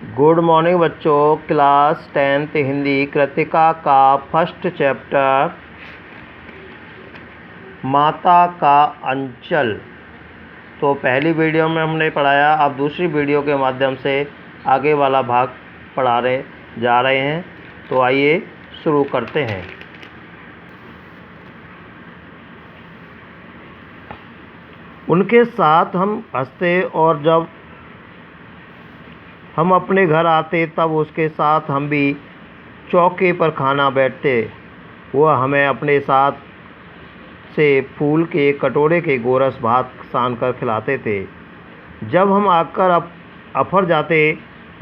Good morning बच्चों। Class 10th Hindi Kritika का first chapter माता का अंचल। तो पहली वीडियो में हमने पढ़ाया, अब दूसरी वीडियो के माध्यम से आगे वाला भाग जा रहे हैं। तो आइए शुरू करते हैं। उनके साथ हम हंसते और जब हम अपने घर आते तब उसके साथ हम भी चौके पर खाना बैठते। वह हमें अपने साथ से फूल के कटोरे के गोरस भात सान कर खिलाते थे। जब हम आकर अफर जाते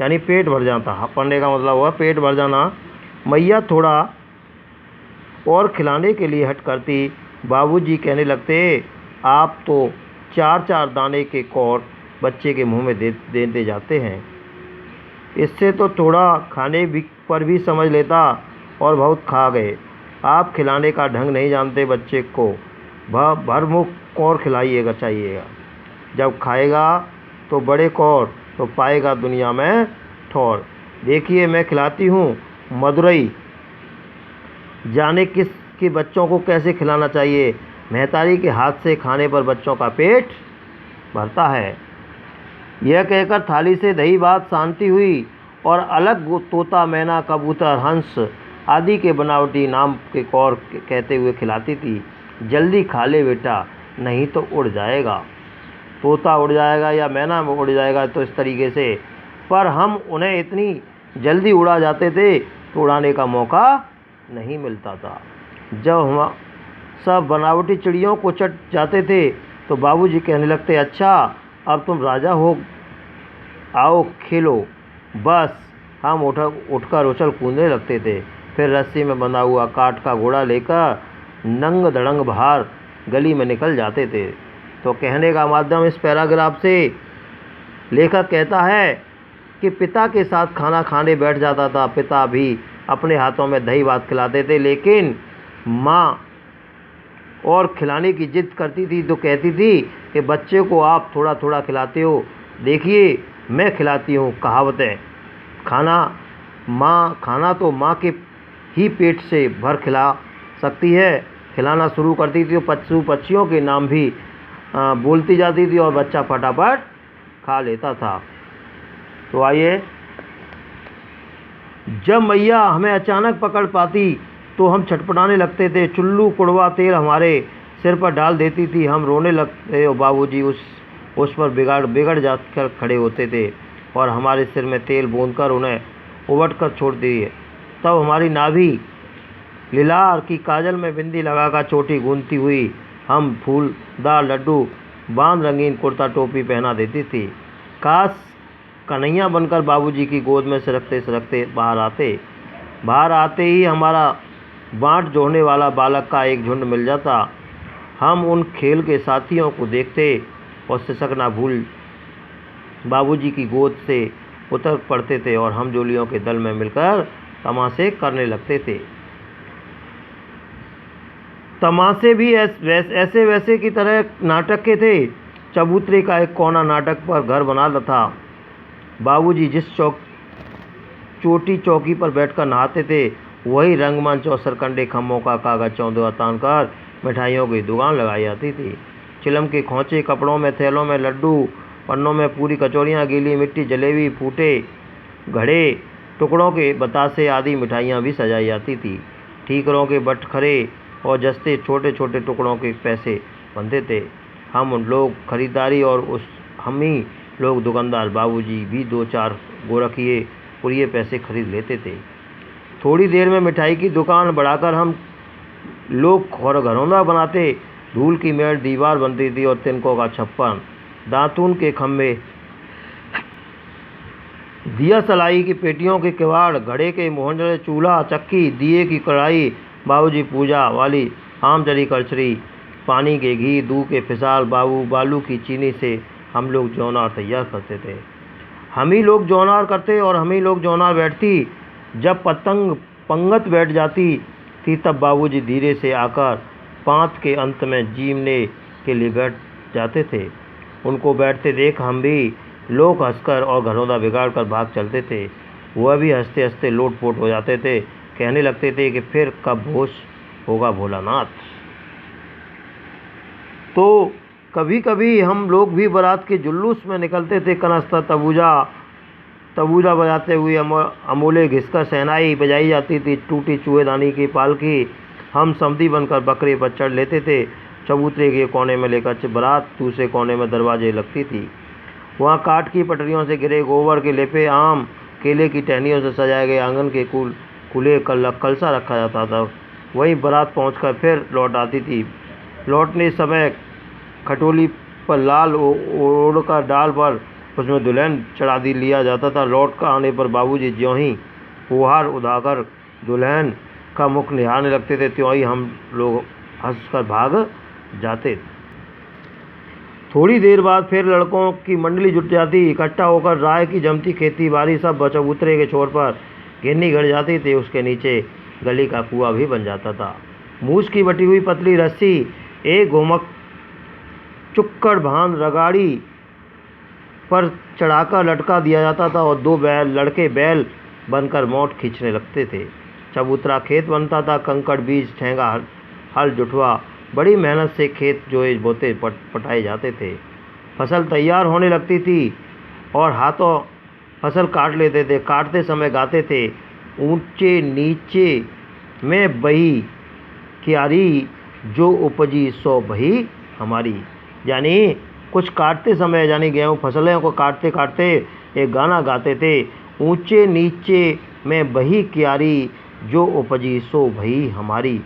यानी पेट भर जाता, पढ़ने का मतलब हुआ पेट भर जाना, मैया थोड़ा और खिलाने के लिए हट करती। बाबूजी कहने लगते, आप तो 4-4 दाने के कौर बच्चे के मुंह में देते जाते हैं, इससे तो थोड़ा खाने पर भी समझ लेता और बहुत खा गए। आप खिलाने का ढंग नहीं जानते, बच्चे को भर मुख कौर खिलाइएगा चाहिएगा। जब खाएगा तो बड़े कौर तो पाएगा दुनिया में ठौर। देखिए मैं खिलाती हूँ मदुरई, जाने किसके बच्चों को कैसे खिलाना चाहिए। महतारी के हाथ से खाने पर बच्चों का पेट भरता है। यह कहकर थाली से दही भात शांति हुई और अलग तोता, मैना, कबूतर, हंस आदि के बनावटी नाम के कौर कहते हुए खिलाती थी। जल्दी खा ले बेटा, नहीं तो उड़ जाएगा। तोता उड़ जाएगा या मैना उड़ जाएगा, तो इस तरीके से। पर हम उन्हें इतनी जल्दी उड़ा जाते थे तो उड़ाने का मौका नहीं मिलता था। जब हम सब बनावटी चिड़ियों को चट जाते थे तो बाबूजी कहने लगते, अच्छा अब तुम राजा हो, आओ खेलो। बस हम उठकर उछल कूदने लगते थे। फिर रस्सी में बंधा हुआ काठ का घोड़ा लेकर नंग धड़ंग बाहर गली में निकल जाते थे। तो कहने का माध्यम इस पैराग्राफ से लेखक कहता है कि पिता के साथ खाना खाने बैठ जाता था। पिता भी अपने हाथों में दही भात खिलाते थे, लेकिन माँ और खिलाने की जिद करती थी तो कहती थी कि बच्चे को आप थोड़ा थोड़ा खिलाते हो, देखिए मैं खिलाती हूँ। कहावतें, खाना तो माँ के ही पेट से भर खिला सकती है। खिलाना शुरू करती थी तो पशु पक्षियों के नाम भी बोलती जाती थी और बच्चा फटाफट खा लेता था। तो आइए, जब मैया हमें अचानक पकड़ पाती तो हम छटपटाने लगते थे। चुल्लू कुड़वा तेल हमारे सिर पर डाल देती थी, हम रोने लगते और बाबूजी उस पर बिगड़ जाकर खड़े होते थे और हमारे सिर में तेल बूंदकर उन्हें उबट कर छोड़ दिए। तब हमारी नाभि लीलार की काजल में बिंदी लगाकर चोटी गूंथती हुई हम फूलदार लड्डू बांध रंगीन कुर्ता टोपी पहना देती थी। काश कन्हैया बनकर बाबूजी की गोद में सरकते सरकते बाहर आते ही हमारा बाँट जोड़ने वाला बालक का एक झुंड मिल जाता। हम उन खेल के साथियों को देखते और सिसकना भूल बाबूजी की गोद से उतर पड़ते थे और हम जोलियों के दल में मिलकर तमाशे करने लगते थे। तमाशे भी ऐसे वैसे की तरह नाटक के थे। चबूतरे का एक कोना नाटक पर घर बना था। बाबूजी जिस चोटी चौकी पर बैठकर नहाते थे, वही रंगमंच और सरकंडे खम्भों का कागज चौंधा तान कर मिठाइयों की दुकान लगाई जाती थी। चिलम के खोंचे कपड़ों में, थैलों में लड्डू, पन्नों में पूरी कचौरियाँ, गीली मिट्टी, जलेबी, फूटे घड़े, टुकड़ों के बतासे आदि मिठाइयाँ भी सजाई जाती थी। ठीकरों के बटखरे और जस्ते छोटे छोटे टुकड़ों के पैसे बनते थे। हम लोग खरीदारी और हम ही लोग दुकानदार। बाबूजी भी 2-4 गोरखिए पुरिये पैसे खरीद लेते थे। थोड़ी देर में मिठाई की दुकान बढ़ाकर हम लोग घरौंदा बनाते। धूल की मेड़ दीवार बनती थी और तिनकों का छप्पन, दातून के खम्भे, दिया सलाई की पेटियों के किवाड़, घड़े के मोहंजों, चूल्हा, चक्की, दिए की कढ़ाई, बाबूजी पूजा वाली आम जली कड़छड़ी, पानी के घी, दूध के फिसाल, बालू की चीनी से हम लोग जौनार तैयार करते थे। हम ही लोग जौनार करते और हम ही लोग जौनार बैठती। जब पतंग पंगत बैठ जाती थी तब बाबूजी धीरे से आकर पांत के अंत में जीमने के लिए बैठ जाते थे। उनको बैठते देख हम भी लोग हंसकर और घरौंदा बिगाड़ कर भाग चलते थे। वह भी हंसते हंसते लोटपोट हो जाते थे। कहने लगते थे कि फिर कब होश होगा भोलानाथ। तो कभी कभी हम लोग भी बारात के जुलूस में निकलते थे। कनस्ता तबूजा बजाते हुए अमोले घिसकर शहनाई बजाई जाती थी। टूटी चूहेदानी की पालकी हम समधी बनकर बकरे पर चढ़ लेते थे। चबूतरे के कोने में लेकर बारात दूसरे कोने में दरवाजे लगती थी। वहाँ काठ की पटरियों से घिरे गोबर के लेपे आम केले की टहनियों से सजाए गए आंगन के खुले कलसा रखा जाता था। वहीं बारात पहुंचकर फिर लौट आती थी। लौटने समय खटोली पर लाल ओढ़ कर डाल पर उसमें दुल्हन चढ़ा दी लिया जाता था। लौट कर आने पर बाबूजी ज्यों ही फुहार उड़ाकर दुल्हन का मुख निहारने लगते थे, त्यों ही हम लोग हंसकर भाग जाते। थोड़ी देर बाद फिर लड़कों की मंडली जुट जाती। इकट्ठा होकर राय की जमती खेती बाड़ी सब चबूतरे के छोर पर गिन्नी गड़ जाती थी। उसके नीचे गली का कुआं भी बन जाता था। मूस की बटी हुई पतली रस्सी एक घुमक चुक्कड़ भान रगाड़ी पर चढ़ाकर लटका दिया जाता था और दो लड़के बैल बनकर मोट खींचने लगते थे। चबूतरा खेत बनता था। कंकड़ बीज ठेंगा हल जुटवा बड़ी मेहनत से खेत जोए बोते पटाए जाते थे। फसल तैयार होने लगती थी और हाथों फसल काट लेते थे। काटते समय गाते थे, ऊंचे नीचे में बही क्यारी जो उपजी सो बही हमारी। यानी कुछ काटते समय, यानी गेहूँ फसलों को काटते काटते एक गाना गाते थे, ऊंचे नीचे में बही क्यारी जो उपजी सो भई हमारी।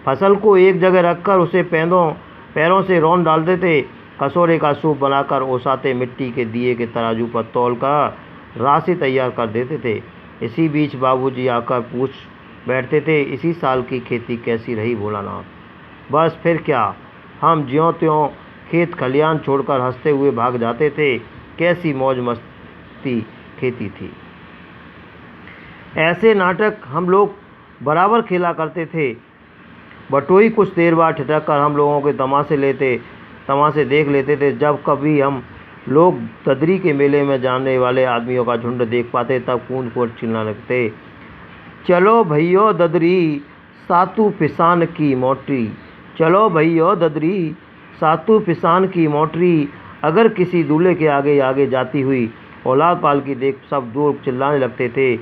फसल को एक जगह रखकर उसे पैरों से रौंद डालते थे। कसोरे का सूप बनाकर ओसाते मिट्टी के दिए के तराजू पर तौल कर राशि तैयार कर देते थे। इसी बीच बाबूजी आकर पूछ बैठते थे, इसी साल की खेती कैसी रही भोलानाथ? बस फिर क्या, हम ज्यों त्यों खेत खलियान छोड़कर हंसते हुए भाग जाते थे। कैसी मौज मस्ती खेती थी। ऐसे नाटक हम लोग बराबर खेला करते थे। बटोई कुछ देर बाद ठिठक कर हम लोगों के तमाशे देख लेते थे। जब कभी हम लोग ददरी के मेले में जाने वाले आदमियों का झुंड देख पाते तब कूद कूद चिल्लाने लगते, चलो भैयो ददरी सातू पिसान की मोटरी, चलो भैयो ददरी सातू पिसान की मोटरी। अगर किसी दूल्हे के आगे आगे जाती हुई औलाद पालकी देख सब दूर चिल्लाने लगते थे,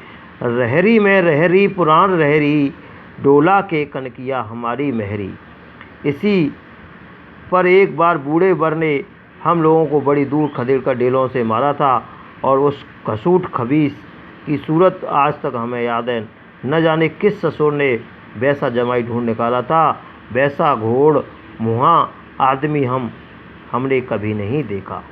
रहरी में रहरी पुराण रहरी, डोला के कनकिया हमारी महरी। इसी पर एक बार बूढ़े वर ने हम लोगों को बड़ी दूर खदेड़ कर डेलों से मारा था और उस घसूट खबीस की सूरत आज तक हमें याद है। न जाने किस ससुर ने वैसा जमाई ढूंढ निकाला था। वैसा घोड़ मुँहा आदमी हमने कभी नहीं देखा।